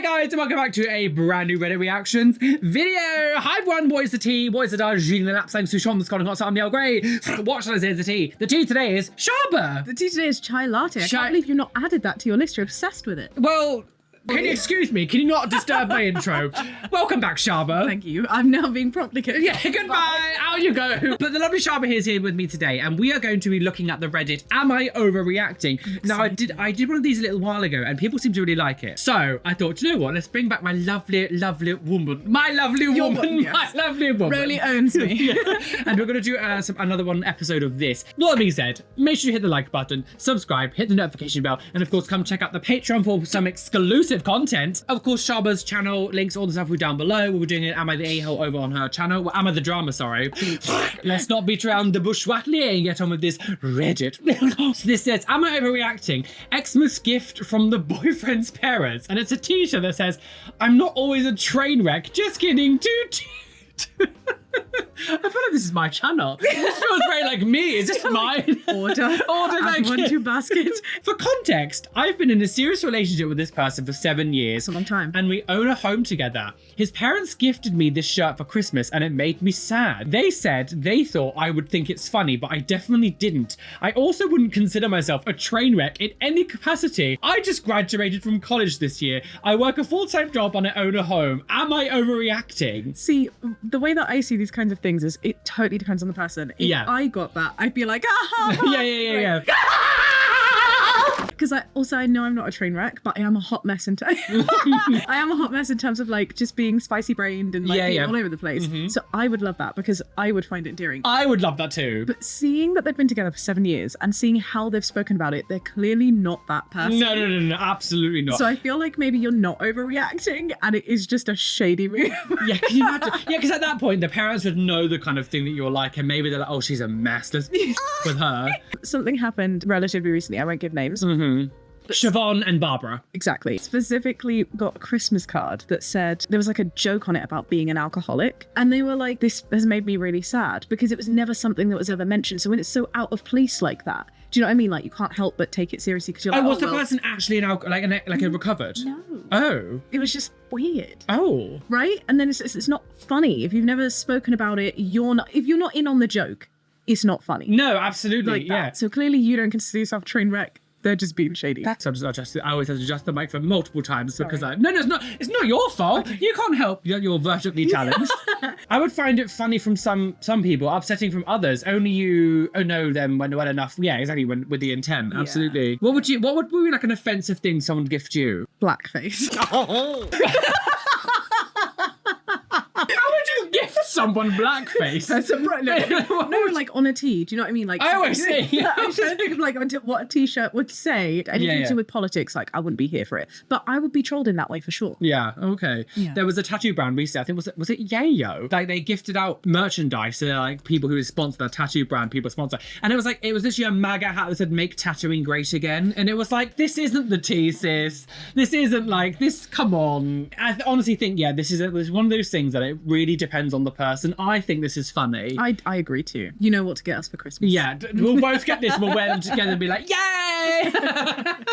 guys, and welcome back to a brand new Reddit reactions video. Hi everyone, what is the tea? What is the dog? Jean the lapsang Sushon, the Scotland hot I'm Neil Grey. What shall I say is the tea? The tea today is Shaaba. The tea today is chai latte. I can't believe you've not added that to your list. You're obsessed with it. Well, can you excuse me? Can you not disturb my intro? Welcome back, Shaaba. Thank you. I'm now being promptly kicked. Yeah, goodbye. Out you go. But the lovely Shaaba is here with me today, and we are going to be looking at the Reddit Am I Overreacting? Now, I did one of these a little while ago, and people seem to really like it. So I thought, you know what? Let's bring back my lovely, lovely woman. My lovely woman. Yes. My lovely woman. Roly owns me. Yeah. And we're going to do another one episode of this. With that being said, make sure you hit the like button, subscribe, hit the notification bell, and of course, come check out the Patreon for some exclusive content. Of course, Shaaba's channel, links, all the stuff down below. We're doing it Am I the A-hole over on her channel. Well, Am I the drama, sorry. Let's not beat around the bush and get on with this Reddit. So this says, Am I Overreacting? Xmas gift from the boyfriend's parents. And it's a t-shirt that says, I'm not always a train wreck, just kidding, toot. I feel like this is my channel. This feels very like me. Is this mine? Order like 1, 2 basket. For context, I've been in a serious relationship with this person for 7 years. It's a long time. And we own a home together. His parents gifted me this shirt for Christmas and it made me sad. They said they thought I would think it's funny, but I definitely didn't. I also wouldn't consider myself a train wreck in any capacity. I just graduated from college this year. I work a full-time job and I own a home. Am I overreacting? See, the way that I see these kinds of things is it totally depends on the person. If I got that, I'd be like, Yeah. Because I know I'm not a train wreck, but I am a hot mess in terms. I am a hot mess in terms of like just being spicy brained and like being all over the place. So I would love that because I would find it endearing. I would love that too. But seeing that they've been together for 7 years and seeing how they've spoken about it, they're clearly not that person. No, absolutely not. So I feel like maybe you're not overreacting and it is just a shady move. Yeah, can you imagine? Yeah, because at that point, the parents would know the kind of thing that you're like, and maybe they're like, oh, she's a mess. Let's with her. Something happened relatively recently. I won't give names. Siobhan and Barbara. Exactly. Specifically got a Christmas card that said, there was like a joke on it about being an alcoholic. And they were like, this has made me really sad because it was never something that was ever mentioned. So when it's so out of place like that, do you know what I mean? Like you can't help but take it seriously because you're like, was the person actually an alcoholic, like a recovered? No. Oh. It was just weird. Oh. Right? And then it's not funny. If you've never spoken about it, if you're not in on the joke, it's not funny. No, absolutely. Like that. Yeah. So clearly you don't consider yourself a train wreck. They're just being shady. So I always have to adjust the microphone multiple times because no, it's not your fault. Okay. You can't help. You're vertically challenged. I would find it funny from some people, upsetting from others. Only you know them when well enough. Yeah, exactly. With the intent, absolutely. What would be like an offensive thing someone gift you? Blackface. How would you gift someone blackface? That's a no, like on a tee. Do you know what I mean? Like I always say. I was trying to think of like what a t-shirt would say. Anything to do with politics, like I wouldn't be here for it. But I would be trolled in that way for sure. Yeah. Okay. Yeah. There was a tattoo brand recently. I think was it Yayo? Like they gifted out merchandise to like people who sponsor the tattoo brand. People sponsor, and it was this year MAGA hat that said "Make tattooing great again," and it was like, this isn't the tea, sis. This isn't like this. Come on. I honestly think this is one of those things that it really depends on the person. I think this is funny. I agree too. You know what to get us for Christmas. Yeah, we'll both get this. We'll wear them together and be like, yay!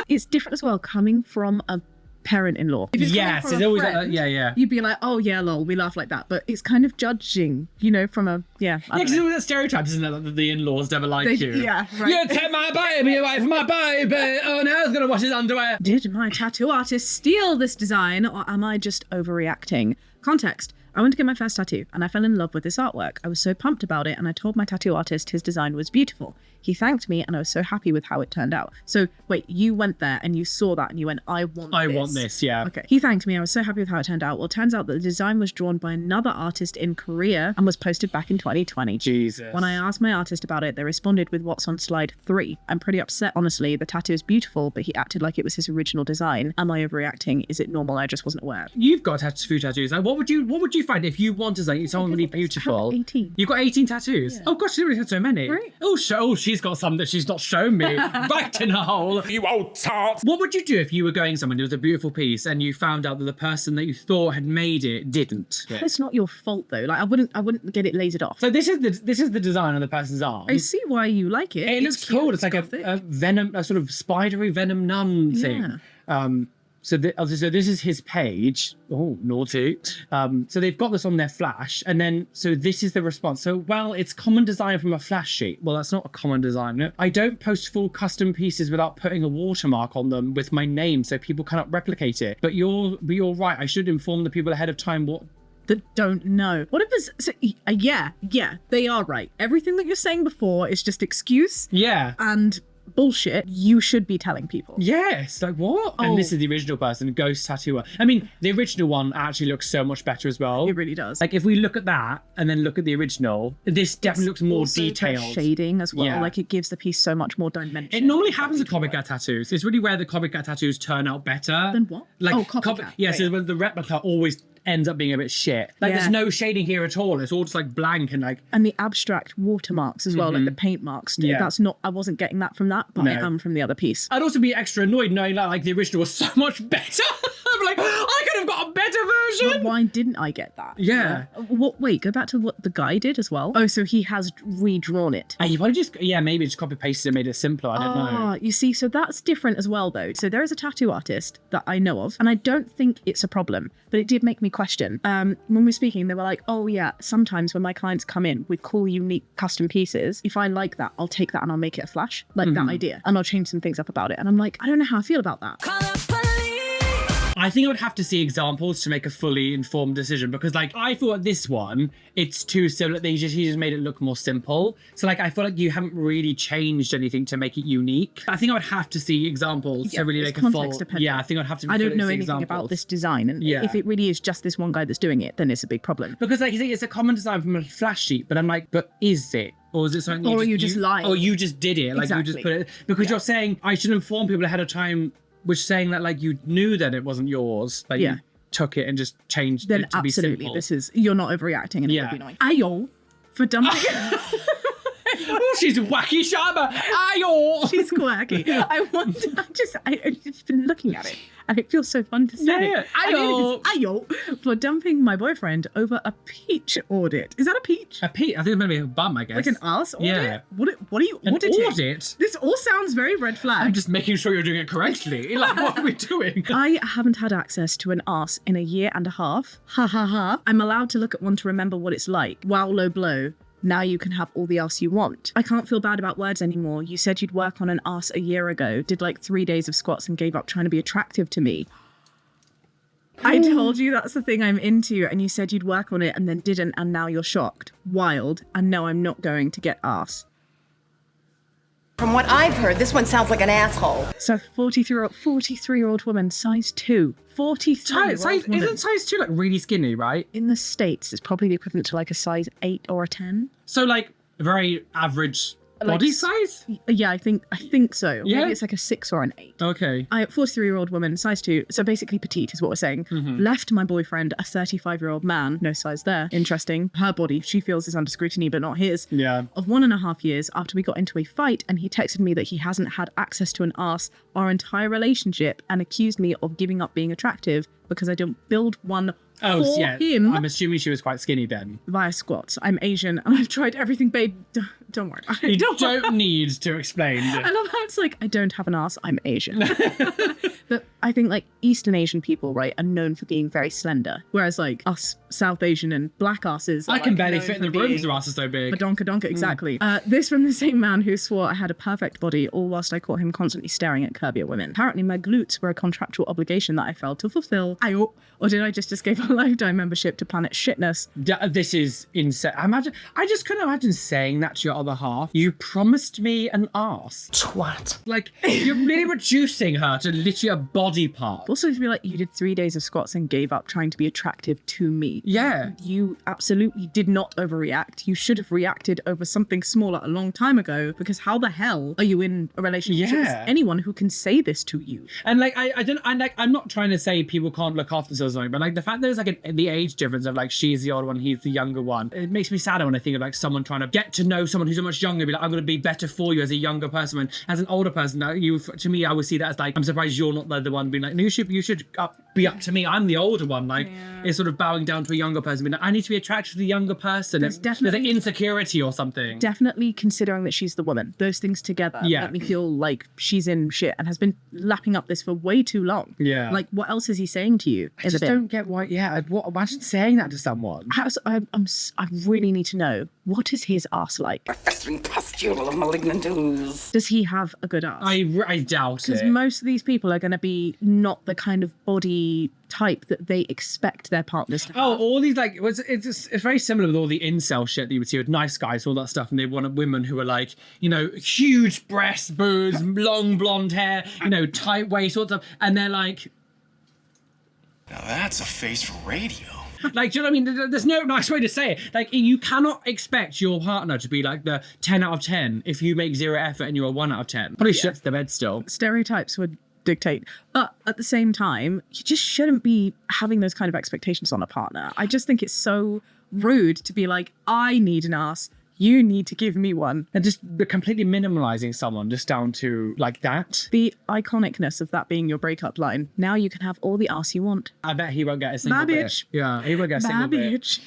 It's different as well coming from a parent-in-law. Yes, it's always friend, like that. You'd be like, oh yeah, lol, we laugh like that. But it's kind of judging, from a because all that stereotypes, isn't it? That the in-laws never like you. Yeah, right. You take my baby away from my baby. Oh no, he's gonna wash his underwear. Did my tattoo artist steal this design, or am I just overreacting? Context. I went to get my first tattoo and I fell in love with this artwork. I was so pumped about it and I told my tattoo artist his design was beautiful. He thanked me and I was so happy with how it turned out. So wait, you went there and you saw that and you went, I want this, yeah. Okay. He thanked me. I was so happy with how it turned out. Well, it turns out that the design was drawn by another artist in Korea and was posted back in 2020. Jesus. When I asked my artist about it, they responded with what's on slide 3. I'm pretty upset, honestly. The tattoo is beautiful, but he acted like it was his original design. Am I overreacting? Is it normal? I just wasn't aware. You've got few tattoos. Like, what would you find if you wanted like someone really beautiful? 18. You've got 18 tattoos? Yeah. Oh gosh, she really had so many. Right. Oh, she's got some that she's not shown me. Right in a hole. You old tart. What would you do if you were going somewhere, it was a beautiful piece, and you found out that the person that you thought had made it didn't? It's not your fault though. Like I wouldn't get it lasered off. So this is the design of the person's arm. I see why you like it. It looks cool. It's like a venom, a sort of spidery venom nun thing. So this is his page. Oh, naughty. So they've got this on their flash, and then so this is the response. So, well, it's common design from a flash sheet. Well, that's not a common design. No? I don't post full custom pieces without putting a watermark on them with my name, so people cannot replicate it. But you're right. I should inform the people ahead of time what. That don't know. What if it's yeah, they are right. Everything that you're saying before is just excuse. Yeah. And bullshit. You should be telling people. Yes, like what? And this is the original person, ghost tattooer. I mean, the original one actually looks so much better as well. It really does. Like if we look at that and then look at the original, this definitely looks more also detailed. Shading as well. Yeah. Like it gives the piece so much more dimension. It normally happens with copycat tattoos. It's really rare that copycat tattoos turn out better. Then what? Like copycat. Yeah, so when the replica always ends up being a bit shit. Like there's no shading here at all. It's all just like blank and like. And the abstract watermarks as well, like the paint marks. Yeah. That's not. I wasn't getting that from that, but I am from the other piece. I'd also be extra annoyed knowing that like the original was so much better. I'm like, I could have got a better version. But why didn't I get that? Yeah. What? Wait, go back to what the guy did as well. Oh, so he has redrawn it. You probably just maybe just copy pasted and made it simpler. I don't know. You see, so that's different as well though. So there is a tattoo artist that I know of, and I don't think it's a problem, but it did make me question. When we were speaking, they were like, oh yeah, sometimes when my clients come in with cool, unique custom pieces, if I like that, I'll take that and I'll make it a flash, like that idea, and I'll change some things up about it. And I'm like, I don't know how I feel about that. I think I would have to see examples to make a fully informed decision, because like I thought this one, it's too similar. He just made it look more simple. So like I feel like you haven't really changed anything to make it unique. I think I would have to see examples to really make a full. Dependent. Yeah, I think I'd have to. I don't know anything about this design, and if it really is just this one guy that's doing it, then it's a big problem. Because like you say, it's a common design from a flash sheet, but I'm like, but is it? Or is it something? Or you just lying? Or you just did it? Like you just put it because you're saying I should inform people ahead of time. Which saying that like you knew that it wasn't yours, like you took it and just changed then it to be simple. Absolutely, this is you're not overreacting and it would be annoying. Ayo for dumping. Oh, she's wacky, Shaaba. Ayo. She's quirky. I've just been looking at it, and it feels so fun to say. Yeah. Ayo for dumping my boyfriend over a peach audit. Is that a peach? A peach? I think it's maybe a bum. I guess. Like an arse audit. Yeah. What are you auditing? Audit? This all sounds very red flag. I'm just making sure you're doing it correctly. Like, what are we doing? I haven't had access to an arse in a year and a half. Ha ha ha. I'm allowed to look at one to remember what it's like. Wow, low blow. Now you can have all the arse you want. I can't feel bad about words anymore. You said you'd work on an arse a year ago, did like 3 days of squats and gave up trying to be attractive to me. I told you that's the thing I'm into, and you said you'd work on it and then didn't, and now you're shocked. Wild, and no, I'm not going to get arse. From what I've heard, this one sounds like an asshole. So 43-year-old woman, size 2. 43-year-old woman. Isn't size 2 like really skinny, right? In the States, it's probably the equivalent to like a size 8 or a 10. So like very average body size? Yeah, I think so. Yeah? Maybe it's like a 6 or an 8. Okay. 43-year-old woman, size 2, so basically petite is what we're saying, left my boyfriend, a 35-year-old man, no size there, interesting, her body, she feels is under scrutiny, but not his, of 1.5 years after we got into a fight, and he texted me that he hasn't had access to an arse our entire relationship and accused me of giving up being attractive because I don't build one for him. I'm assuming she was quite skinny then. Via squats. I'm Asian and I've tried everything, babe. Don't worry. You don't need to explain. I love how it's like, I don't have an ass, I'm Asian. But I think like Eastern Asian people, right, are known for being very slender. Whereas like us South Asian and black asses I can barely fit in the room because our ass is so big. Donka, exactly. This from the same man who swore I had a perfect body, all whilst I caught him constantly staring at curvier women. Apparently my glutes were a contractual obligation that I failed to fulfill. Or did I just escape a lifetime membership to Planet Shitness? This is insane. I just couldn't imagine saying that to your other half. You promised me an arse. Twat. Like, you're really reducing her to literally a body part. Also, to be like, you did 3 days of squats and gave up trying to be attractive to me. Yeah. You absolutely did not overreact. You should have reacted over something smaller a long time ago, because how the hell are you in a relationship with anyone who can say this to you? And like, I'm not trying to say people can't look after themselves, but like the fact that there's like the age difference of like she's the older one, he's the younger one, it makes me sadder when I think of like someone trying to get to know someone who's so much younger, be like, I'm going to be better for you as a younger person. And as an older person, to me, I would see that as like, I'm surprised you're not the one being like, no, you should up. be up to me. I'm the older one. Like, it's sort of bowing down to a younger person. Being like, I need to be attracted to the younger person. There's an insecurity or something. Definitely considering that she's the woman. Those things together let me feel like she's in shit and has been lapping up this for way too long. Yeah. Like, what else is he saying to you? I just don't get why. Yeah, imagine saying that to someone. I really need to know, what is his arse like? A festering pustule of malignant ooze. Does he have a good arse? I doubt it. Because most of these people are going to be not the kind of body type that they expect their partners to have. Oh, all these, like, it's very similar with all the incel shit that you would see with nice guys, all that stuff, and they wanted women who are like, you know, huge breasts, boobs, long blonde hair, you know, tight waist, all that stuff, and they're like... Now that's a face for radio. Like, do you know what I mean? There's no nice way to say it. Like, you cannot expect your partner to be like the 10 out of 10 if you make zero effort and you're a 1 out of 10. Probably shits the bed still. Stereotypes would dictate. But at the same time, you just shouldn't be having those kind of expectations on a partner. I just think it's so rude to be like, I need an ass. You need to give me one. And just completely minimalizing someone just down to like that. The iconicness of that being your breakup line. Now you can have all the ass you want. I bet he won't get a single bitch. bit. Yeah, he won't get a single bit. Bitch.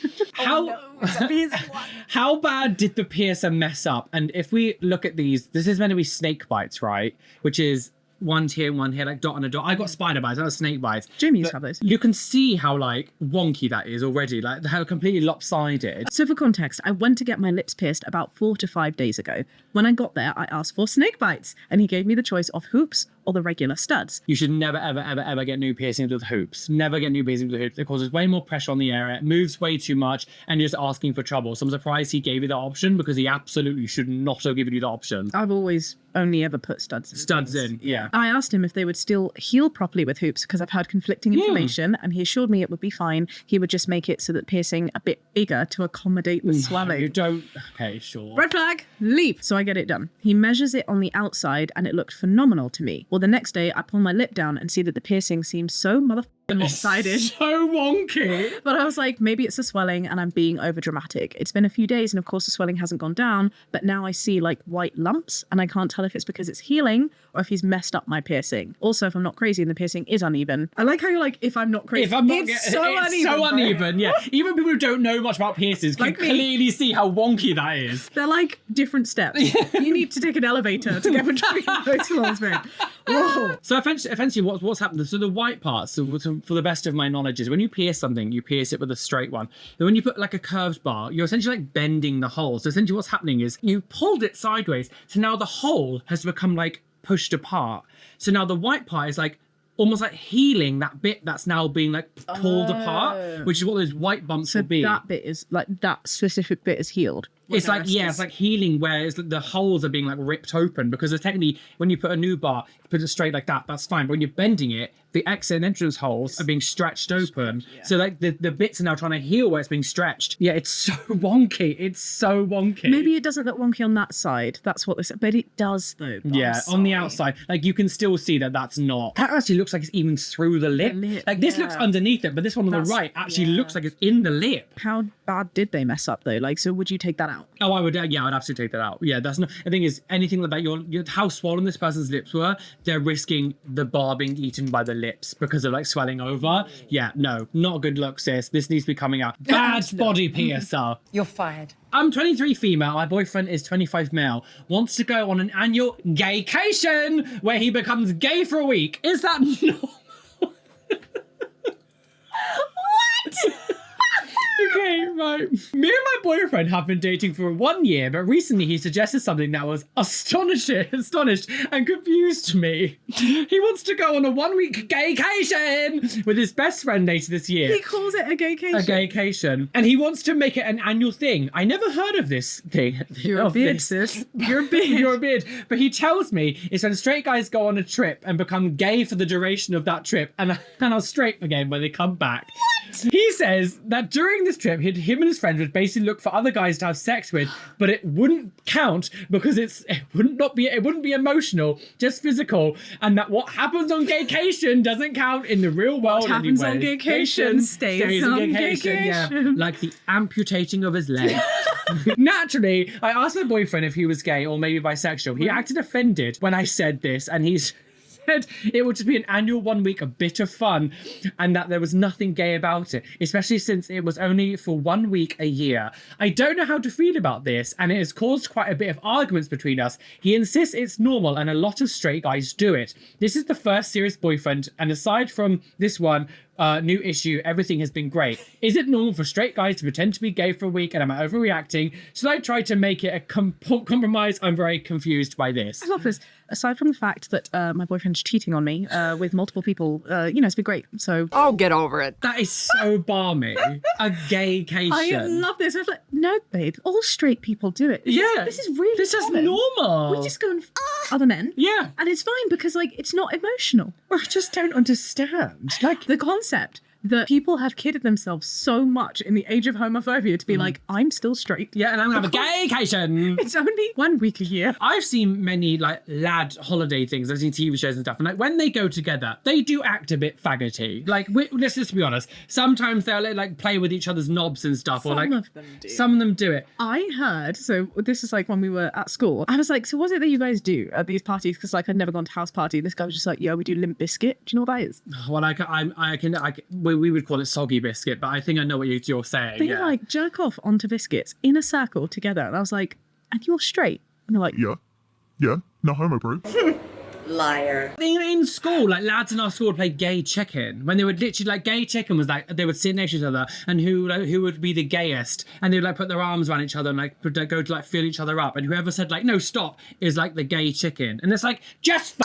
How bad did the piercer mess up? And if we look at these, this is meant to be snake bites, right? Which is one here, like dot on a dot. I got spider bites, I got snake bites. Jimmy used to have those. You can see how like wonky that is already, like how completely lopsided. So for context, I went to get my lips pierced about 4 to 5 days ago. When I got there, I asked for snake bites and he gave me the choice of hoops or the regular studs. You should never, ever get new piercings with hoops. Never get new piercings with hoops. It causes way more pressure on the area, it moves way too much, and you're just asking for trouble. So I'm surprised he gave you the option, because he absolutely should not have given you the option. I've always only ever put studs in. Studs in, yeah. I asked him if they would still heal properly with hoops, because I've heard conflicting information, and he assured me it would be fine. He would just make it so that piercing a bit bigger to accommodate the swelling. You don't... Okay, sure. Red flag, leave. So I get it done. He measures it on the outside and it looked phenomenal to me. Well, the next day I pull my lip down and see that the piercing seems so motherfucking lopsided. So wonky. But I was like, maybe it's the swelling and I'm being over dramatic. It's been a few days and of course the swelling hasn't gone down, but now I see like white lumps and I can't tell if it's because it's healing or if he's messed up my piercing. Also, if I'm not crazy and the piercing is uneven. I like how you're like, if I'm not crazy. If I'm not, it's so uneven, yeah. Even people who don't know much about piercings can Like me. clearly see how wonky that is. They're like different steps. You need to take an elevator to get between those floors, man. Whoa. So essentially what's happened, so the white parts, so for the best of my knowledge, is when you pierce something, you pierce it with a straight one. But when you put like a curved bar, you're essentially like bending the hole. So essentially what's happening is you pulled it sideways, so now the hole has become like pushed apart. So now the white part is like almost like healing that bit that's now being like pulled apart, which is what those white bumps will be. That bit is like, that specific bit is healed. It's like, yeah, it's like healing where it's the holes are being like ripped open, because technically when you put a new bar, you put it straight like that, that's fine. But when you're bending it, the exit and entrance holes are being stretched open. Yeah. So like the bits are now trying to heal where it's being stretched. Yeah, it's so wonky. It's so wonky. Maybe it doesn't look wonky on that side. That's what this, but it does though. Yeah, on the outside, like you can still see that that's not. That actually looks like it's even through the lip. Like this looks underneath it, but this one on the right actually looks like it's in the lip. How bad did they mess up though? Like, so would you take that out? Oh, I would. Yeah, I would absolutely take that out. Yeah, that's not. The thing is, anything like that, your how swollen this person's lips were, they're risking the bar being eaten by the lips because of like swelling over. Yeah, no, not a good look, sis. This needs to be coming out. Bad body piercer. You're fired. I'm 23 female, my boyfriend is 25 male, wants to go on an annual gaycation where he becomes gay for a week. Is that normal? What? Okay, right. Me and my boyfriend have been dating for 1 year, but recently he suggested something that was astonished and confused me. He wants to go on a 1 week gaycation with his best friend later this year. He calls it a gaycation. A gaycation. And he wants to make it an annual thing. I never heard of this thing. You're a beard, sis. You're a beard. You're a beard. But he tells me it's when straight guys go on a trip and become gay for the duration of that trip and are straight again when they come back. What? He says that during this trip, him and his friends would basically look for other guys to have sex with, but it wouldn't count because it wouldn't be emotional, just physical, and that what happens on gaycation doesn't count in the real world. What happens on gaycation stays on gaycation. Yeah, like the amputating of his leg. Naturally, I asked my boyfriend if he was gay or maybe bisexual. He acted offended when I said this, and he's said it would just be an annual 1 week, a bit of fun, and that there was nothing gay about it, especially since it was only for 1 week a year. I don't know how to feel about this, and it has caused quite a bit of arguments between us. He insists it's normal, and a lot of straight guys do it. This is the first serious boyfriend, and aside from this one, new issue, everything has been great. Is it normal for straight guys to pretend to be gay for a week, and am I overreacting? Should I try to make it a compromise? I'm very confused by this. I love this. Aside from the fact that my boyfriend's cheating on me with multiple people, it's been great. So Oh, get over it. That is so balmy. A gaycation. I love this. I was like, no, babe, all straight people do it. This is really This is common. normal. We just go and other men. Yeah. And it's fine because, like, it's not emotional. I just don't understand. Like, The concept that people have kidded themselves so much in the age of homophobia to be like, I'm still straight. yeah, and I'm gonna have a gaycation. It's only 1 week a year. I've seen many like lad holiday things. I've seen TV shows and stuff, and like when they go together, they do act a bit faggoty. Like, let's just be honest. Sometimes they'll like play with each other's knobs and stuff, or like Some of them do. some of them do it. I heard, so this is like when we were at school, I was like, so what's it that you guys do at these parties? Because like I'd never gone to house party. This guy was just like, yeah, we do Limp Biscuit. Do you know what that is? Well, we would call it soggy biscuit, but I think I know what you're saying. They Yeah. like jerk off onto biscuits in a circle together. And I was like, and you're straight? And they're like, Yeah, no homo, bro. Liar. In school, like lads in our school would play gay chicken. When they would literally like gay chicken was like they would sit next to each other and who would be the gayest, and they'd like put their arms around each other and like go to like feel each other up, and whoever said like no stop is like the gay chicken, and it's like just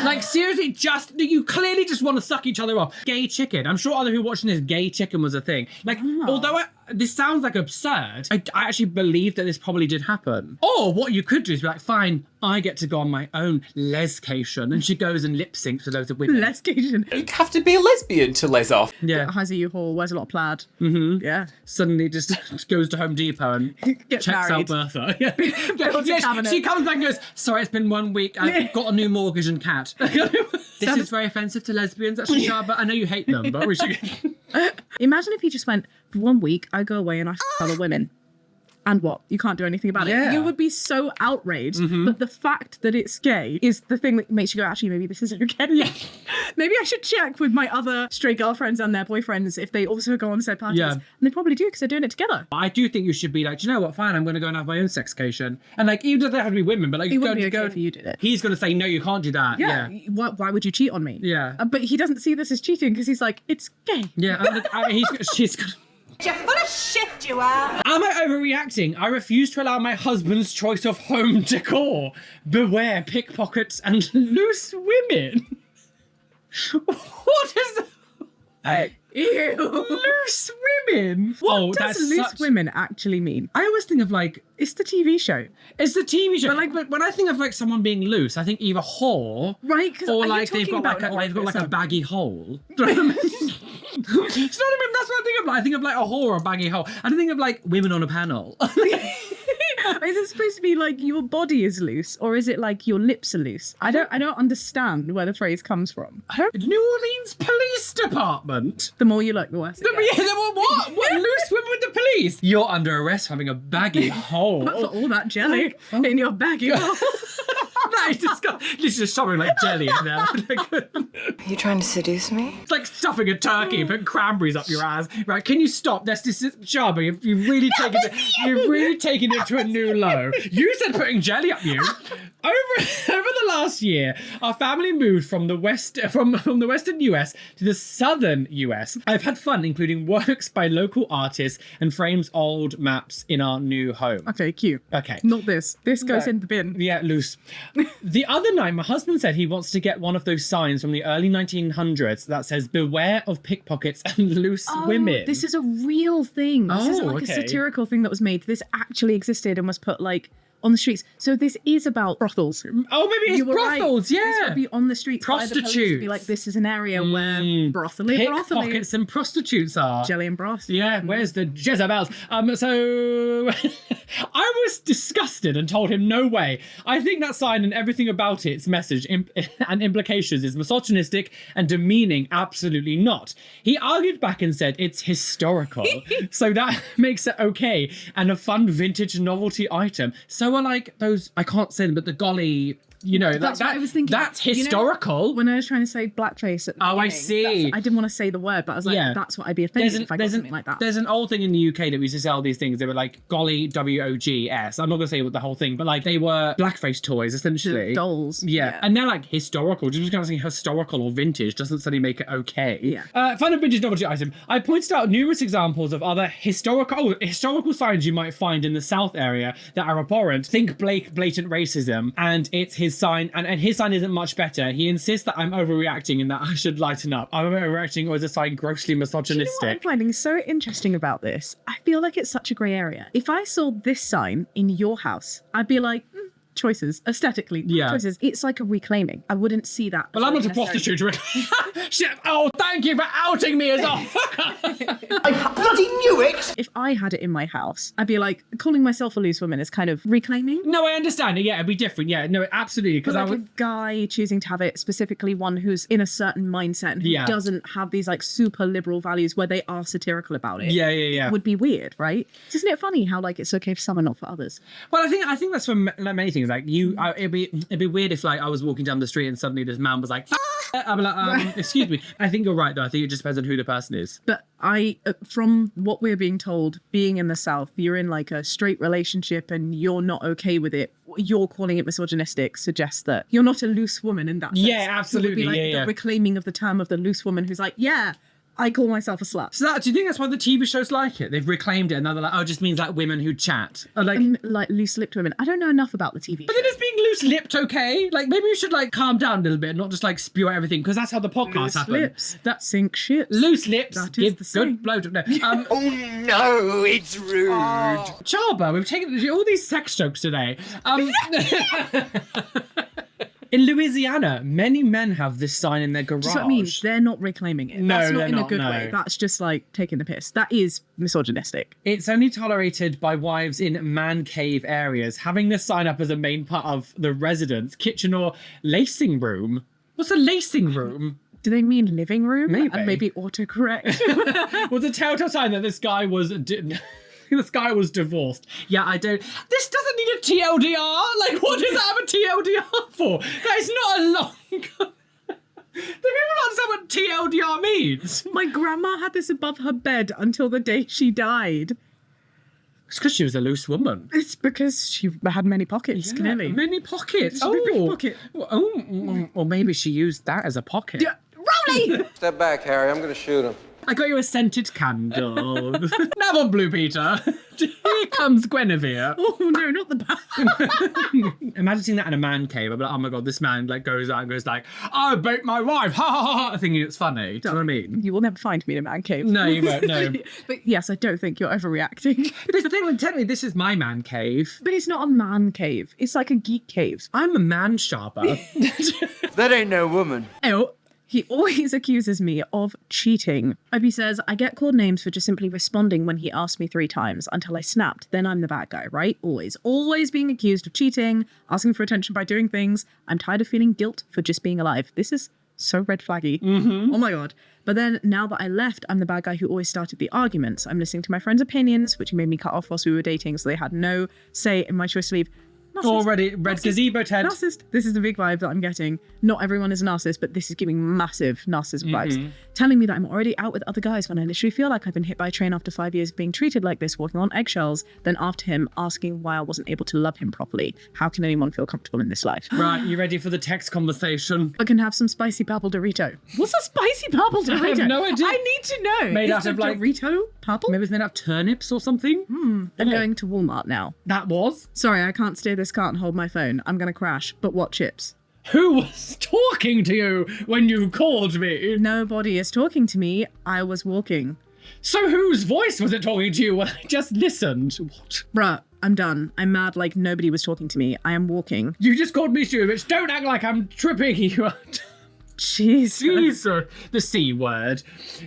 like seriously, just you clearly just want to suck each other off. Gay chicken. I'm sure other people watching this, gay chicken was a thing. Like although this sounds like absurd, I actually believe that this probably did happen. Or what you could do is be like, fine, I get to go on my own lescation, and she goes and lip syncs with loads of women. lescation. You have to be a lesbian to les off. Yeah. Has a U-Haul, wears a lot of plaid. Mm-hmm. Yeah. Suddenly just goes to Home Depot and Gets checks married. out Bertha. Yeah. Builds a Yes, cabinet. she comes back and goes, sorry, it's been 1 week. I've got a new mortgage and cat. This is very offensive to lesbians, actually, Shaaba. I know you hate them, but we should... Imagine if he just went, for 1 week, I go away and I other women. And what? You can't do anything about Yeah. it. You would be so outraged. Mm-hmm. But the fact that it's gay is the thing that makes you go, actually, maybe this isn't okay. Yeah. Maybe I should check with my other straight girlfriends and their boyfriends if they also go on said parties. Yeah. And they probably do because they're doing it together. I do think you should be like, do you know what? Fine, I'm going to go and have my own sexcation. And like, even if they have to be women, but like, It you wouldn't go be to okay go. if you did it. He's going to say, no, you can't do that. Yeah. Why would you cheat on me? Yeah. But he doesn't see this as cheating because he's like, it's gay. Yeah. She's going to... You're full of shit, you are. Am I overreacting? I refuse to allow my husband's choice of home decor. Beware pickpockets and loose women. What is that? Ew. Loose women? What does loose women actually mean? I always think of like, It's the TV show. it's the TV show. But when I think of like someone being loose, I think either whore, Right, 'cause or are you like they've talking got about like an a orifice? baggy hole. Do you know what I mean? Do you know what I mean? That's what I think of. Like, I think of like a whore or a baggy hole. I don't think of like women on a panel. Is it supposed to be like your body is loose, or is it like your lips are loose? I don't understand where the phrase comes from. New Orleans Police Department. The more you look, the worse. It gets. What? What? Loose women with the police? You're under arrest for having a baggy hole. But for all that jelly in your baggy hole. That is disgusting. This is just shoveling like jelly in there. You trying to seduce me? It's like stuffing a turkey and putting cranberries up your ass. Right, can you stop? This is Shaaba. You've really taken it to a new low. You said putting jelly up you. Over the last year, our family moved from the western US to the southern US. I've had fun, including works by local artists and frames old maps in our new home. Okay, cute. Okay. Not this. This goes in the bin. Yeah, loose. The other night, my husband said he wants to get one of those signs from the early 1900s that says, beware of pickpockets and loose women. This is a real thing. This isn't like okay. a satirical thing that was made. This actually existed and was put like on the streets. So this is about brothels. Oh, maybe it's You were brothels, right. yeah. This would be on the streets. by the police to Prostitutes. be like, this is an area where brothely, Pickpockets and prostitutes are. jelly and broth. Yeah, where's the Jezebels? So I was disgusted and told him no way. I think that sign and everything about its message and implications is misogynistic and demeaning. Absolutely not. He argued back and said it's historical, so that makes it okay and a fun vintage novelty item. So are like those, I can't say them, but the golly You know, That's what I was thinking. That's You know, historical. when I was trying to say blackface at the Oh, I beginning, see. I didn't want to say the word, but I was like, Yeah. that's what I'd be offended if I got something like that. There's an old thing in the UK that we used to sell these things. They were like Golly WOGS. I'm not gonna say what the whole thing, but like they were blackface toys essentially. Dolls. Yeah. And they're like historical. Just because saying historical or vintage doesn't suddenly make it okay. Yeah. Find a vintage novelty item. I pointed out numerous examples of other historical signs you might find in the South area that are abhorrent. Think blatant racism, and it's his sign, and his sign isn't much better. He insists that I'm overreacting and that I should lighten up. I'm overreacting, or is a sign grossly misogynistic? You know what I'm finding so interesting about this? I feel like it's such a grey area. If I saw this sign in your house, I'd be like, choices, aesthetically, Yeah. choices. It's like a reclaiming. I wouldn't see that. Well, I'm not a prostitute. Shit. Oh, thank you for outing me as a I bloody knew it! If I had it in my house, I'd be like, calling myself a loose woman is kind of reclaiming. No, I understand it. Yeah, it'd be different. Yeah, no, absolutely. Because But I like would. a guy choosing to have it, specifically one who's in a certain mindset and who Yeah. doesn't have these like super liberal values where they are satirical about it. Yeah. Would be weird, right? Isn't it funny how like it's okay for some and not for others? Well, I think that's for many things. Like it'd be weird if like I was walking down the street and suddenly this man was like, I'd be like, excuse me. I think you're right though. I think it just depends on who the person is. But from what we're being told, being in the South, you're in like a straight relationship and you're not okay with it. You're calling it misogynistic suggests that you're not a loose woman in that sense. Yeah, absolutely. It would be like the reclaiming of the term of the loose woman who's like, yeah, I call myself a slut. So do you think that's why the TV shows like it? They've reclaimed it and they're like, oh, it just means like women who chat. Or like Loose-lipped women. I don't know enough about the TV But show. then is being loose-lipped okay? Like maybe you should like calm down a little bit and not just like spew out everything because that's how the podcast happens. Lips that sink ships. Loose lips That is give the same. good blowjob. No. Oh no, it's rude. Chaba, we've taken all these sex jokes today. In Louisiana, many men have this sign in their garage. Just what I mean, they're not reclaiming it. No, That's not they're in a not, good no. way. That's just like taking the piss. That is misogynistic. It's only tolerated by wives in man cave areas, having this sign up as a main part of the residence, kitchen or lacing room. What's a lacing room? Do they mean living room? Maybe. And maybe autocorrect. Was a telltale sign that this guy was divorced. Yeah, I don't. This doesn't need a TLDR. Like, what does that have a TLDR for? That is not a long. Do people not understand what TLDR means? My grandma had this above her bed until the day she died. It's because she was a loose woman. It's because she had many pockets, clearly. Many pockets. It's a big pocket. Or maybe she used that as a pocket. Roly! Step back, Harry. I'm going to shoot him. I got you a scented candle. Now on, Blue Peter. Here comes Guinevere. Oh no, not the bath. Imagine seeing that in a man cave. I'd be like, oh my god, this man like goes out and goes like, I beat my wife, ha ha ha ha, thinking it's funny. Do you know what I mean? You will never find me in a man cave. No, you won't, no. But yes, I don't think you're overreacting. But there's the thing, like, technically this is my man cave. But it's not a man cave. It's like a geek cave. I'm a man Shaaba. That ain't no woman. Oh. He always accuses me of cheating. Obi says, I get called names for just simply responding when he asked me 3 times until I snapped. Then I'm the bad guy, right? Always being accused of cheating, asking for attention by doing things. I'm tired of feeling guilt for just being alive. This is so red flaggy. Mm-hmm. Oh my God. But then now that I left, I'm the bad guy who always started the arguments. I'm listening to my friends' opinions, which he made me cut off whilst we were dating, so they had no say in my choice to leave. Narcissist. Already red gazebo tent. Narcissist. This is the big vibe that I'm getting. Not everyone is a narcissist, but this is giving massive narcissist vibes. Telling me that I'm already out with other guys when I literally feel like I've been hit by a train after 5 years of being treated like this, walking on eggshells. Then after him, asking why I wasn't able to love him properly. How can anyone feel comfortable in this life? Right, you ready for the text conversation? I can have some spicy purple Dorito. What's a spicy purple Dorito? I have no idea. I need to know. Made Is out the of, like- Dorito purple? Maybe it's made out of turnips or something? I'm going to Walmart now. That was? Sorry, I can't steer this car and hold my phone. I'm going to crash. But what chips? Who was talking to you when you called me? Nobody is talking to me. I was walking. So whose voice was it talking to you when I just listened? What? Bruh, I'm done. I'm mad like nobody was talking to me. I am walking. You just called me stupid, bitch. Don't act like I'm tripping you out. Jesus. The C word.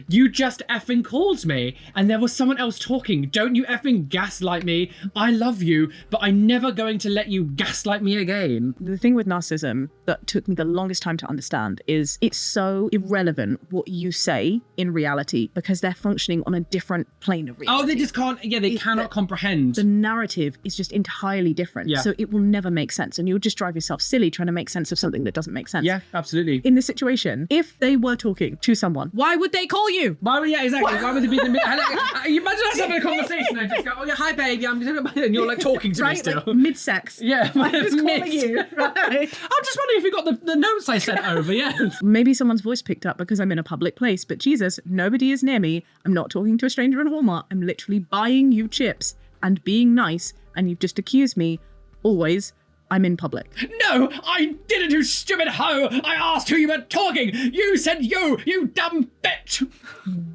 You just effing called me and there was someone else talking. Don't you effing gaslight me. I love you, but I'm never going to let you gaslight me again. The thing with narcissism that took me the longest time to understand is it's so irrelevant what you say in reality because they're functioning on a different plane of reality. Oh, they just can't, they cannot comprehend. The narrative is just entirely different. Yeah. So it will never make sense and you'll just drive yourself silly trying to make sense of something that doesn't make sense. Yeah, absolutely. In this situation, if they were talking to someone, why would they call you? Yeah, exactly. Why would they be in the middle? You imagine us having a conversation and just go, oh yeah, hi baby, I'm just, and you're like talking to me still. Like mid-sex. Yeah, I'm just calling you. Right. I'm just wondering if you got the notes I sent over, yeah. Maybe someone's voice picked up because I'm in a public place, but Jesus, nobody is near me. I'm not talking to a stranger in Walmart. I'm literally buying you chips and being nice, and you've just accused me. Always, I'm in public. No, I didn't, you stupid hoe. I asked who you were talking. You said you dumb bitch.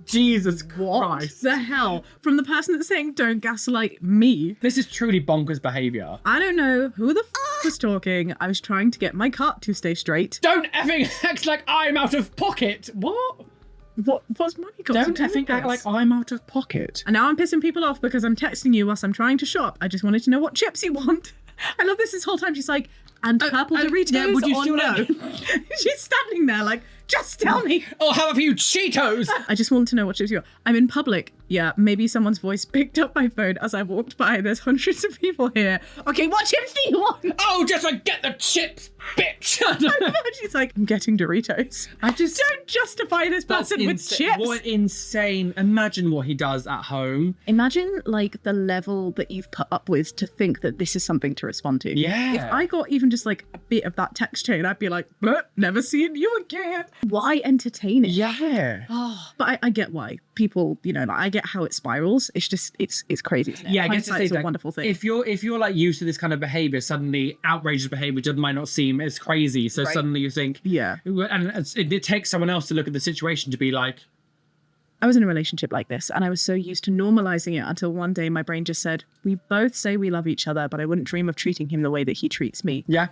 Jesus What Christ. the hell? From the person that's saying don't gaslight me. This is truly bonkers behaviour. I don't know who the was talking. I was trying to get my cart to stay straight. Don't effing act like I'm out of pocket. What? What's money got Don't to do with effing act this? like I'm out of pocket. And now I'm pissing people off because I'm texting you whilst I'm trying to shop. I just wanted to know what chips you want. I love this whole time. She's like, and purple Doritos yeah, would you or still no? like- She's standing there like, just tell me. Oh, how have you Cheetos? I just want to know what chips you want. I'm in public. Yeah, maybe someone's voice picked up my phone as I walked by. There's hundreds of people here. Okay, what chips do you want? Oh, just like get the chips, bitch. She's like, I'm getting Doritos. I just Don't justify this person with chips. What insane. Imagine what he does at home. Imagine like the level that you've put up with to think that this is something to respond to. Yeah. If I got even just like a bit of that text chain, I'd be like, never seeing you again. Why entertain it? Yeah. But I get why people, like, I get how it spirals. It's just, it's crazy, isn't it? Yeah, I guess Hindsight's it's a wonderful thing. If you're like used to this kind of behavior, suddenly outrageous behavior just might not seem as crazy. So suddenly you think, Yeah. and it takes someone else to look at the situation to be like, I was in a relationship like this and I was so used to normalizing it until one day my brain just said, we both say we love each other, but I wouldn't dream of treating him the way that he treats me. yeah.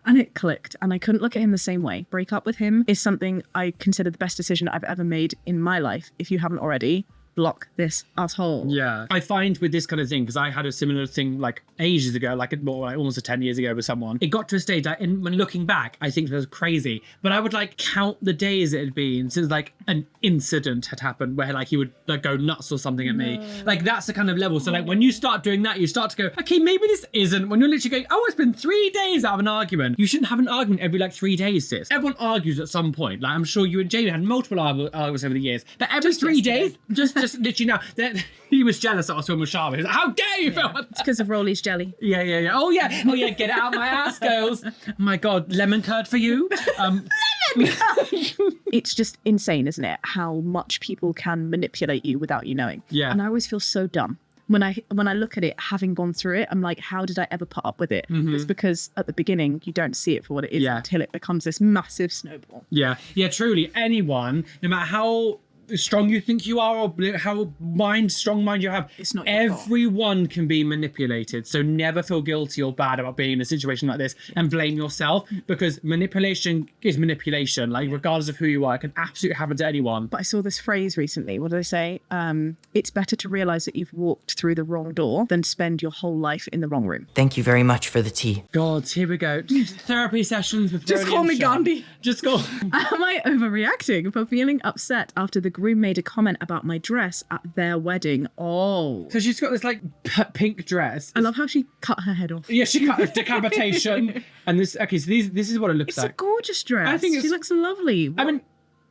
And it clicked and I couldn't look at him the same way. Break up with him is something I consider the best decision I've ever made in my life. If you haven't already, block this asshole. Yeah. I find with this kind of thing, because I had a similar thing like ages ago, like almost 10 years ago with someone. It got to a stage that when looking back, I think it was crazy. But I would like count the days it had been since like an incident had happened where like he would like go nuts or something at me. Like that's the kind of level. So like when you start doing that, you start to go, okay, maybe this isn't. When you're literally going, oh, it's been 3 days out of an argument. You shouldn't have an argument every like 3 days, sis. Everyone argues at some point. Like I'm sure you and Jamie had multiple arguments over the years. But every Just 3 yesterday. days, just literally now. He was jealous that I was filming with Shaaba. He was like, how dare you film it? It's because of Roly's jelly. Yeah. Oh yeah, get it out my ass, girls. My God, lemon curd for you. It's just insane, isn't it? How much people can manipulate you without you knowing. Yeah. And I always feel so dumb. When I look at it, having gone through it, I'm like, how did I ever put up with it? It's because at the beginning, you don't see it for what it is until it becomes this massive snowball. Yeah, truly. Anyone, no matter how strong you think you are or how strong mind you have, It's not your fault. everyone can be manipulated. So never feel guilty or bad about being in a situation like this and blame yourself, because manipulation is manipulation. Like regardless of who you are, it can absolutely happen to anyone. But I saw this phrase recently. What did I say? It's better to realize that you've walked through the wrong door than spend your whole life in the wrong room. Thank you very much for the tea. God, here we go. Therapy sessions with Just Roly call and me Shaaba. Gandhi. Just call. Am I overreacting for feeling upset after the groom made a comment about my dress at their wedding? Oh. So she's got this like pink dress. I love how she cut her head off. Yeah, she cut a decapitation. And this, okay, so this is what it looks It's like. a gorgeous dress. I think she it's- looks lovely. I mean,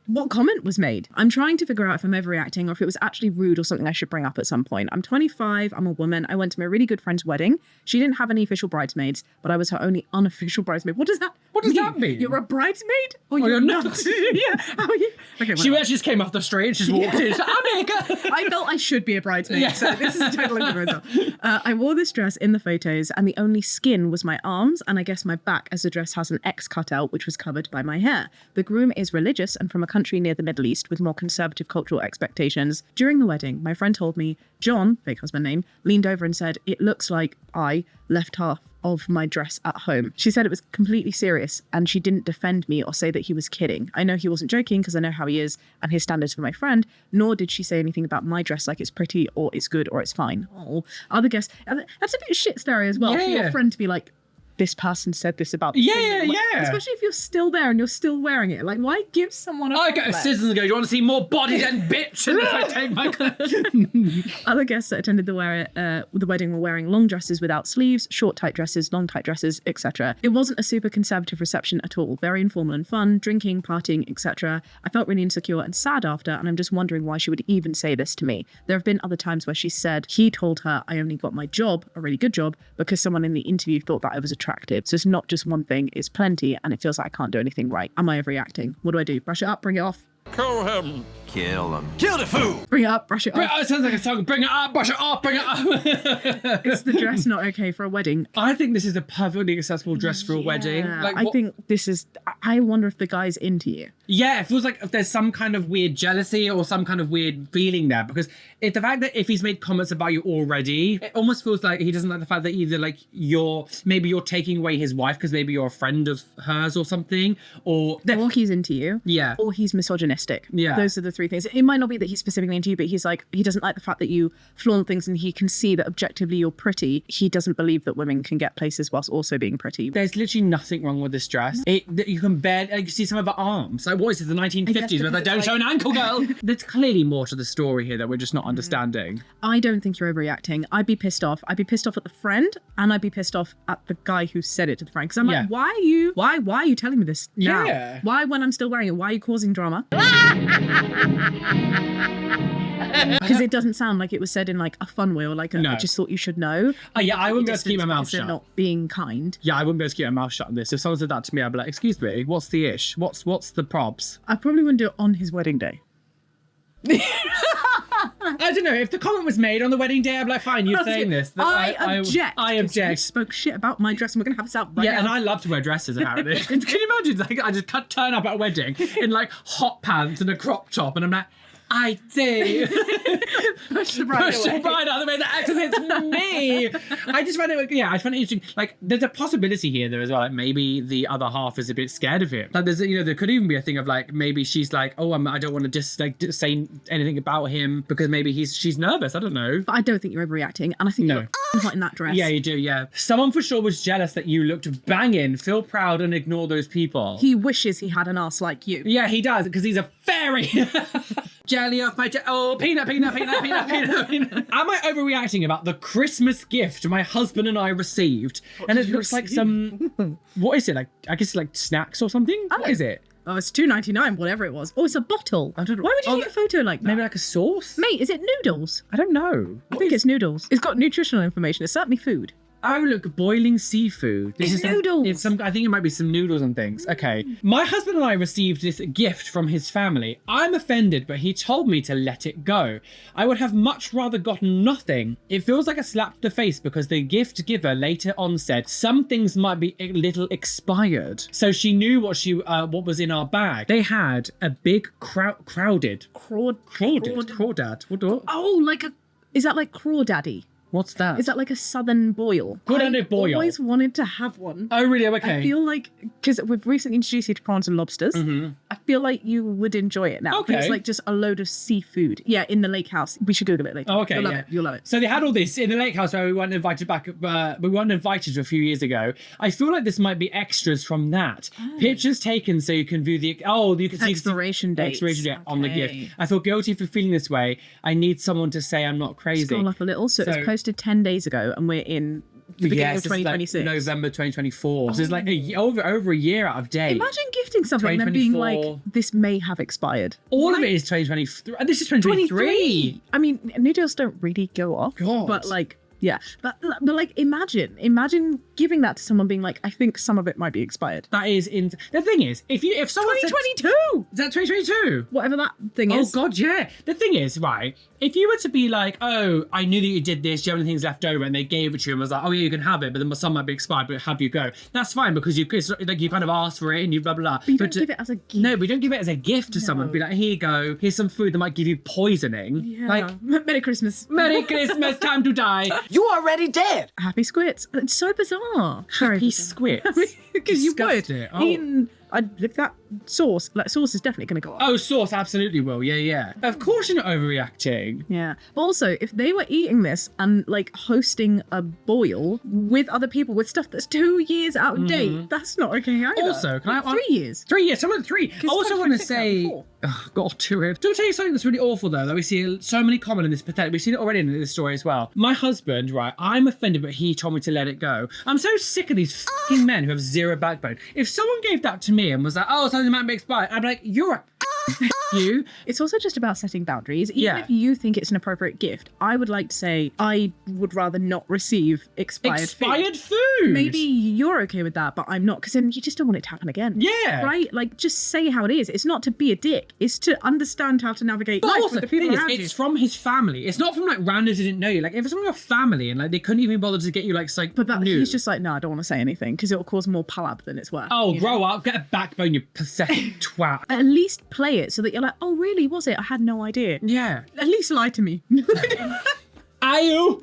What comment was made? I'm trying to figure out if I'm overreacting or if it was actually rude or something I should bring up at some point. I'm 25, I'm a woman. I went to my really good friend's wedding. She didn't have any official bridesmaids, but I was her only unofficial bridesmaid. What does that mean? You're a bridesmaid? Or you're not. Yeah. How are you? Okay, she whatever. actually just came off the street and just walked in. She's like, I felt I should be a bridesmaid, so this is a total influencer. I wore this dress in the photos and the only skin was my arms and I guess my back, as the dress has an X cutout which was covered by my hair. The groom is religious and from a country near the Middle East with more conservative cultural expectations. During the wedding, my friend told me John, fake husband name, leaned over and said, "It looks like I left half of my dress at home." She said it was completely serious and she didn't defend me or say that he was kidding. I know he wasn't joking because I know how he is and his standards for my friend, nor did she say anything about my dress like it's pretty or it's good or it's fine. Oh, other guests, that's a bit shit story as well for your friend to be like, this person said this about the thing. Especially if you're still there and you're still wearing it. Like, why give someone a I go to scissors and go, "Do you want to see more body than bitch?" And if I take my Other guests that attended the wedding were wearing long dresses without sleeves, short tight dresses, long tight dresses, etc. It wasn't a super conservative reception at all. Very informal and fun, drinking, partying, etc. I felt really insecure and sad after, and I'm just wondering why she would even say this to me. There have been other times where she said he told her I only got my job, a really good job, because someone in the interview thought that I was attractive. So it's not just one thing, it's plenty, and it feels like I can't do anything right. Am I overreacting? What do I do? Brush it up, bring it off? Kill him. Kill him. Kill the fool! Bring it up, brush it off. It sounds like a song. Bring it up, brush it off, bring it up. Is the dress not okay for a wedding? I think this is a perfectly acceptable dress for a wedding. Like, I think this is, I wonder if the guy's into you. Yeah, it feels like if there's some kind of weird jealousy or some kind of weird feeling there, because the fact that if he's made comments about you already, it almost feels like he doesn't like the fact that either like you're taking away his wife because maybe you're a friend of hers or something, or he's into you. Yeah. Or he's misogynistic. Yeah. Those are the three things. It might not be that he's specifically into you, but he's like, he doesn't like the fact that you flaunt things and he can see that objectively you're pretty. He doesn't believe that women can get places whilst also being pretty. There's literally nothing wrong with this dress. You can barely, you see some of her arms. Like, what is it, the 1950s where they don't show an ankle, girl? There's clearly more to the story here that we're just not understanding. I don't think you're overreacting. I'd be pissed off. I'd be pissed off at the friend and I'd be pissed off at the guy who said it to the friend. Because I'm like, why are you telling me this now? Yeah. Why, when I'm still wearing it, why are you causing drama? Because it doesn't sound like it was said in like a fun way or like I just thought you should know. Yeah, I wouldn't be able to keep my mouth shut. Not being kind. Yeah, I wouldn't be able to keep my mouth shut on this. If someone said that to me, I'd be like, "Excuse me, what's the ish? What's the probs?" I probably wouldn't do it on his wedding day. I don't know. If the comment was made on the wedding day, I'd be like, "Fine, you're saying this." I object. I You object. spoke shit about my dress and we're going to have this out right Yeah, now. and I love to wear dresses, apparently. Can you imagine? Like, I just turn up at a wedding in like hot pants and a crop top, and I'm like, "I do." Push the bride Push the bride out of the way. That acts as it's me. I just find it interesting. Like, there's a possibility here, though, as well. Like, maybe the other half is a bit scared of it. Like, there could even be a thing of like, maybe she's like, "Oh, I don't want to just like say anything about him because maybe she's nervous." I don't know. But I don't think you're overreacting, and I think you look hot in that dress. Yeah, you do. Yeah. Someone for sure was jealous that you looked banging. Feel proud and ignore those people. He wishes he had an ass like you. Yeah, he does because he's a fairy. Jelly off my peanut. Am I overreacting about the Christmas gift my husband and I received? And it looks like some, what is it? Like, I guess like snacks or something? What is it? Oh, it's $2.99, whatever it was. Oh, it's a bottle. I don't know. Why would you take a photo like that? Maybe like a sauce? Mate, is it noodles? I don't know. I think it's noodles. It's got nutritional information. It's certainly food. Oh, look, boiling seafood. This It's is noodles. I think it might be some noodles and things. Okay. My husband and I received this gift from his family. I'm offended, but he told me to let it go. I would have much rather gotten nothing. It feels like a slap to the face because the gift giver later on said some things might be a little expired. So she knew what was in our bag. They had a big crawdad. Crawdad. What? Oh, is that like crawdaddy? What's that? Is that like a southern boil? Crawdaddy boil. I always wanted to have one. Oh, really? Okay. I feel like, because we've recently introduced you to prawns and lobsters, I feel like you would enjoy it now. Okay. It's like just a load of seafood. Yeah, in the lake house. We should Google it later. Oh, okay, You'll love yeah. it. You'll love it. So they had all this in the lake house where we weren't invited back. We weren't invited a few years ago. I feel like this might be extras from that. Pictures taken so you can view you can see Expiration dates. Expiration date on the Okay. gift. I feel guilty for feeling this way. I need someone to say I'm not crazy. Scroll up a little. So it was posted 10 days ago and we're in the beginning of this is like 2026. November 2024. So it's like over a year out of date. Imagine gifting something and then being like, 2024. this may have expired. All of it is 2023. This is 2023. I mean, noodles don't really go off. God. But like, Yeah, but like, imagine giving that to someone being like, I think some of it might be expired. That is the thing is, if someone 2022. is that 2022? Whatever that thing is. Oh god, yeah. The thing is, right, if you were to be like, oh, I knew that you did this, do you have anything left over, and they gave it to you and was like, oh yeah, you can have it, but then some might be expired, but have you go. That's fine, because it's like you kind of asked for it and you blah blah blah. But you don't give it as a gift. No, we don't give it as a gift to someone. Be like, here you go, here's some food that might give you poisoning. Yeah. Like, Merry Christmas. Merry Christmas, time to die. You already dead. Happy squits. It's so bizarre. Happy squits. Because you would. Disgusting. Oh. Eating, if that sauce is definitely going to go up. Oh, sauce absolutely will. Yeah. Of course you're not overreacting. Yeah. But also, if they were eating this and like hosting a boil with other people with stuff that's 2 years out of date, that's not okay either. Also, can like I 3 years? 3 years. Someone 3. I also want to 2026 say, now, oh, God, too weird. Do I tell you something that's really awful though? That we see so many common in this pathetic. We've seen it already in this story as well. My husband, right? I'm offended, but he told me to let it go. I'm so sick of these fucking men who have zero backbone. If someone gave that to me and was like, oh, something might be expired, I'd be like, you're a you. It's also just about setting boundaries. Even if you think it's an appropriate gift, I would like to say I would rather not receive expired food. Maybe you're okay with that, but I'm not, because then you just don't want it to happen again. Yeah. Right? Like, just say how it is. It's not to be a dick. It's to understand how to navigate life Also, with the people around it's from his family. It's not from like randoms who didn't know you. Like if it's from your family and like they couldn't even bother to get you like But news. he's just like, no, I don't want to say anything because it will cause more palab than it's worth. Oh, grow up, get a backbone, you pathetic twat. At least play it so that you're like, oh, really? Was it? I had no idea. Yeah. At least lie to me. Are you?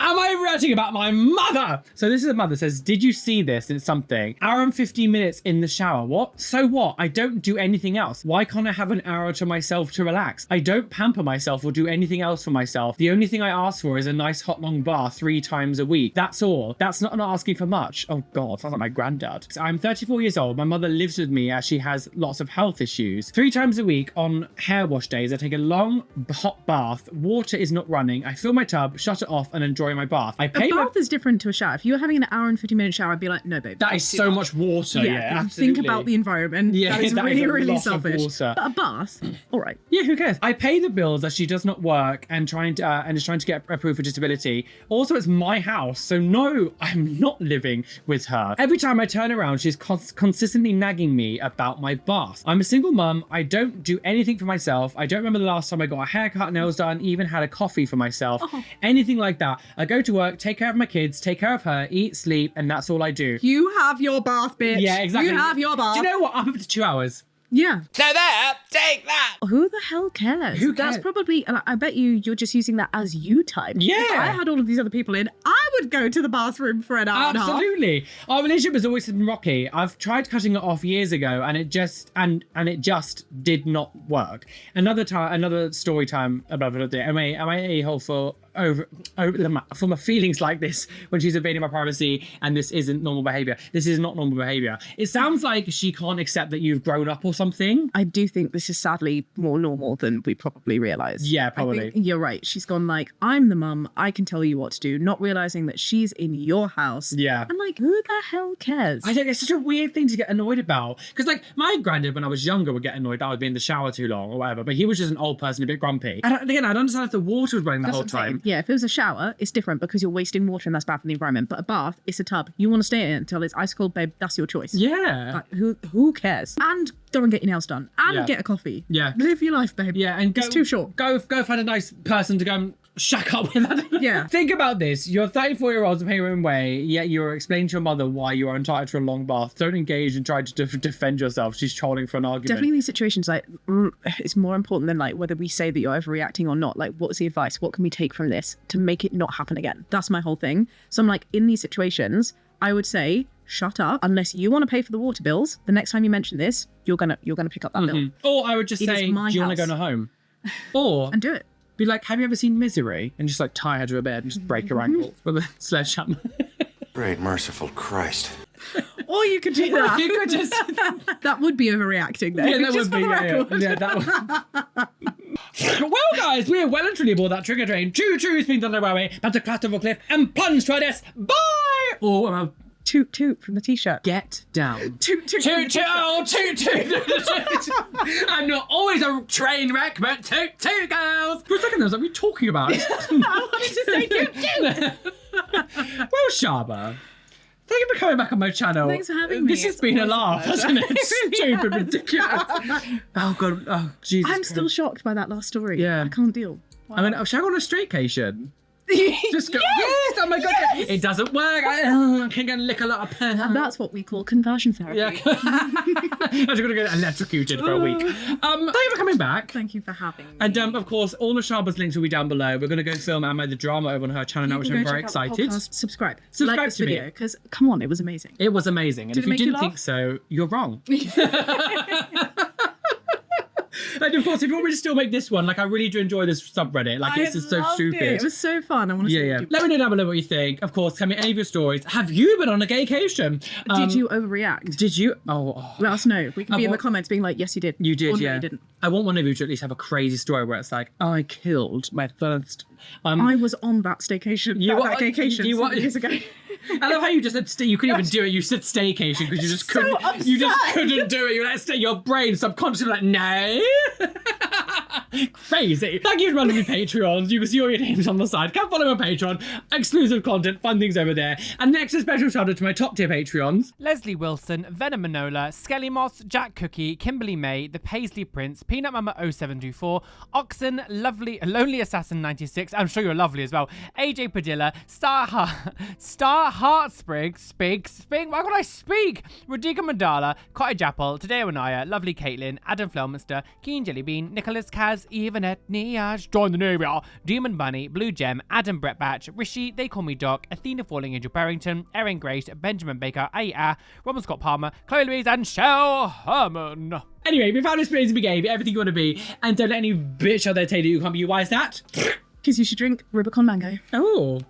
Am I overreacting about my mother? So this is a mother says, did you see this? And it's something. Hour and 15 minutes in the shower. What? So what? I don't do anything else. Why can't I have an hour to myself to relax? I don't pamper myself or do anything else for myself. The only thing I ask for is a nice hot long bath 3 times a week. That's all. That's not asking for much. Oh God, sounds like my granddad. I'm 34 years old. My mother lives with me as she has lots of health issues. 3 times a week on hair wash days, I take a long hot bath. Water is not running. I fill my tub, shut it off and enjoy my bath. I pay a bath is different to a shower. If you were having an hour and 50-minute shower, I'd be like, no, babe. That is so much water. Yeah, absolutely. Think about the environment. Yeah, that is that really, is a really lot of selfish. water. But a bath, all right. Yeah, who cares? I pay the bills as she does not work and is trying to get approved for disability. Also, it's my house, so no, I'm not living with her. Every time I turn around, she's consistently nagging me about my bath. I'm a single mum. I don't do anything for myself. I don't remember the last time I got a haircut, nails done, even had a coffee for myself. Anything like that. I go to work, take care of my kids, take care of her, eat, sleep, and that's all I do. You have your bath, bitch. Yeah, exactly. You have your bath. Do you know what? I'm up to 2 hours. Yeah. So there, take that. Who the hell cares? Who That's cares? probably, and I bet you're just using that as you type. Yeah. If I had all of these other people in, I would go to the bathroom for an hour and a half. Absolutely. Our relationship has always been rocky. I've tried cutting it off years ago and it just did not work. Another story time about it. Am I a-hole for my feelings like this when she's invading my privacy and this isn't normal behavior? This is not normal behavior. It sounds like she can't accept that you've grown up or something. I do think this is sadly more normal than we probably realize. Yeah, probably. I think you're right. She's gone like, I'm the mum, I can tell you what to do, not realizing that she's in your house. Yeah. And like, who the hell cares? I think it's such a weird thing to get annoyed about. Because like my granddad, when I was younger, would get annoyed that I would be in the shower too long or whatever. But he was just an old person, a bit grumpy. And again, I'd understand if the water was running the whole time. Yeah, if it was a shower, it's different because you're wasting water and that's bad for the environment. But a bath, it's a tub. You want to stay in it until it's ice cold, babe. That's your choice. Yeah. Like, who cares? And go and get your nails done. And Yeah. get a coffee. Yeah. Live your life, babe. Yeah, and it's too short. Go find a nice person to go and shack up with. Yeah. Think about this. You're 34-year-olds in pay your own way, yet you're explaining to your mother why you are entitled to a long bath. Don't engage and try to defend yourself. She's trolling for an argument. Definitely in these situations, like, it's more important than like whether we say that you're overreacting or not. Like, what's the advice? What can we take from this to make it not happen again? That's my whole thing. So I'm like, in these situations, I would say, shut up. Unless you want to pay for the water bills, the next time you mention this, you're gonna pick up that bill. Or I would just It is say, do my you want to house. go home? Or And do it. be like, have you ever seen Misery? And just like tie her to a bed and just break her ankle with a sledgehammer. Great merciful Christ. Or you could do that. You could just... That would be overreacting, though. Yeah, that just would be. for the record. Yeah, that would... Well, guys, we are well and truly aboard that trigger train. Choo-choo, speed on the railway, about to crash off a cliff and plunge to our deaths. Bye! Or Toot from the t-shirt. Get down. Toot. Toot, toot, oh, toot, toot. I'm not always a train wreck, but toot, toot, girls. For a second, I was like, what are you talking about? I wanted to say toot. Well, Shaaba, thank you for coming back on my channel. Thanks for having me. This has It's been a always laugh, a hasn't it? pleasure. Stupid, ridiculous. Oh, God. Oh, Jesus I'm Christ. still shocked by that last story. Yeah. I can't deal. I mean, shall I go on a straycation? Just go, yes! Oh my God. Yes! It doesn't work. I can't go and lick a lot of pen. And that's what we call conversion therapy. Yeah. I'm just going to get electrocuted for a week. Thank you for coming back. Thank you for having me. And of course, all of Shaaba's links will be down below. We're going to go film Ammo the Drama over on her channel now, which You I'm can go very check out the excited. podcast. Subscribe Subscribe like this to me. video, because come on, it was amazing. It was amazing. And Did if it you make you didn't laugh? think so, you're wrong. And of course, if you want me to still make this one, like I really do enjoy this subreddit. Like this is so loved stupid. It was so fun. I want to see Yeah. what Let me know down below what you think. Of course, tell me any of your stories. Have you been on a gaycation? Did you overreact? Did you? Oh. Let us know. We can be in the what- comments being like, yes, you did. You did, Or, no, yeah. you didn't. I want one of you to at least have a crazy story where it's like, I killed my first. I was on that staycation. that gaycation you some years ago. I love how you just said you couldn't even do it. You said staycation because you just So couldn't. You just upset. couldn't do it. You let your brain subconsciously like no. Crazy. Thank you for running me Patreons. You can see all your names on the side. Come follow my Patreon. Exclusive content, fun things over there. And next, a special shout out to my top tier Patreons. Leslie Wilson, Venom Manola, Skelly Moss, Jack Cookie, Kimberly May, The Paisley Prince, Peanut Mama 0724, Oxen, Lovely, Lonely Assassin 96, I'm sure you're lovely as well, AJ Padilla, Star Heartsprig, Spig, why can't I speak? Radhika Mandala, Cottage Apple, Tadeo Anaya, Lovely Caitlin, Adam Flelminster, Keen Jellybean, Nicholas Kaz, Evanette, Niaj, Join the Navy, Demon Bunny, Blue Gem, Adam Brett Batch, Rishi, They Call Me Doc, Athena Falling Angel Barrington, Erin Grace, Benjamin Baker, AITA, Robin Scott Palmer, Chloe Louise, and Shell Herman. Anyway, be found experience, be gay, be everything you want to be, and don't let any bitch out there tell you you can't be. Why is that? Because you should drink Rubicon Mango. Oh.